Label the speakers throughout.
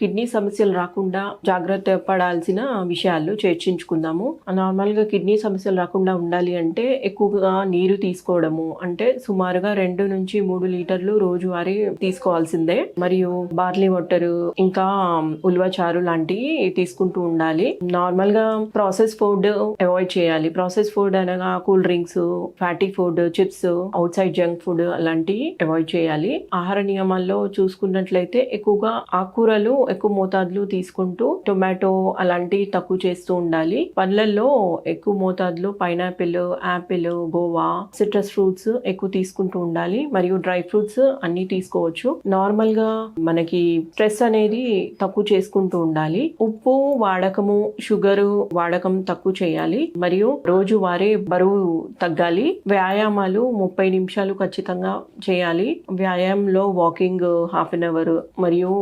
Speaker 1: Kidney సమస్యలు రాకుండా జాగ్రత్త పడాల్సిన విషయాలు చర్చించుకుందాము. నార్మల్గా కిడ్నీ సమస్యలు రాకుండా ఉండాలి అంటే ఎక్కువగా నీరు తీసుకోవడము, అంటే సుమారుగా 2 నుంచి 3 లీటర్లు రోజువారీ తీసుకోవాల్సిందే. మరియు బార్లీ వాటర్, ఇంకా ఉల్వచారు లాంటివి తీసుకుంటూ ఉండాలి. నార్మల్ గా ప్రాసెస్ ఫుడ్ అవాయిడ్ చేయాలి. ప్రాసెస్ ఫుడ్ అనగా cool drinks, fatty food, chips, out side junk food అలాంటివి అవాయిడ్ చేయాలి. ఆహార నియమాల్లో చూసుకున్నట్లయితే ఎక్కువగా ఆకుకూరలు ఎక్కువ మోతాదులు తీసుకుంటూ, టొమాటో అలాంటివి తక్కువ చేస్తూ ఉండాలి. పండ్లల్లో ఎక్కువ మోతాదులో pineapple, Apple, Goa, citrus fruits ఎక్కువ తీసుకుంటూ ఉండాలి. మరియు డ్రై ఫ్రూట్స్ అన్ని తీసుకోవచ్చు. నార్మల్ గా మనకి స్ట్రెస్ అనేది తక్కువ చేసుకుంటూ ఉండాలి. ఉప్పు వాడకము, షుగర్ వాడకం తక్కువ చేయాలి. మరియు రోజు వారే బరువు తగ్గాలి. వ్యాయామాలు 30 నిమిషాలు ఖచ్చితంగా చేయాలి. వ్యాయామంలో వాకింగ్ హాఫ్ అన్ అవర్ మరియు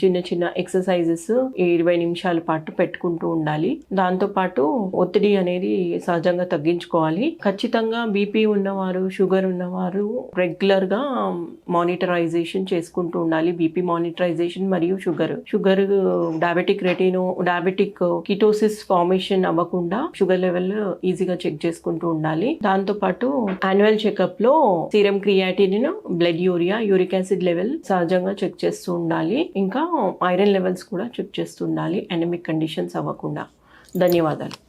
Speaker 1: చిన్న చిన్న ఎక్సర్సైజెస్ 20 నిమిషాల పాటు పెట్టుకుంటూ ఉండాలి. దాంతో పాటు ఒత్తిడి అనేది సహజంగా తగ్గించుకోవాలి. ఖచ్చితంగా బీపీ ఉన్నవారు, షుగర్ ఉన్నవారు రెగ్యులర్ గా మానిటరైజేషన్ చేసుకుంటూ ఉండాలి. బీపీ మానిటరైజేషన్ మరియు షుగర్ డయాబెటిక్ కిటోసిస్ ఫార్మేషన్ అవ్వకుండా షుగర్ లెవెల్ ఈజీగా చెక్ చేసుకుంటూ ఉండాలి. దాంతో పాటు యాన్యువల్ చెకప్ లో serum creatinine, blood urea, uric acid level సహజంగా చెక్ చేస్తూ ఉండాలి. ఇంకా ఐరన్ లెవెల్స్ కూడా చెక్ చేస్తూ ఉండాలి, అనమిక్ కండిషన్స్ అవ్వకుండా. ధన్యవాదాలు.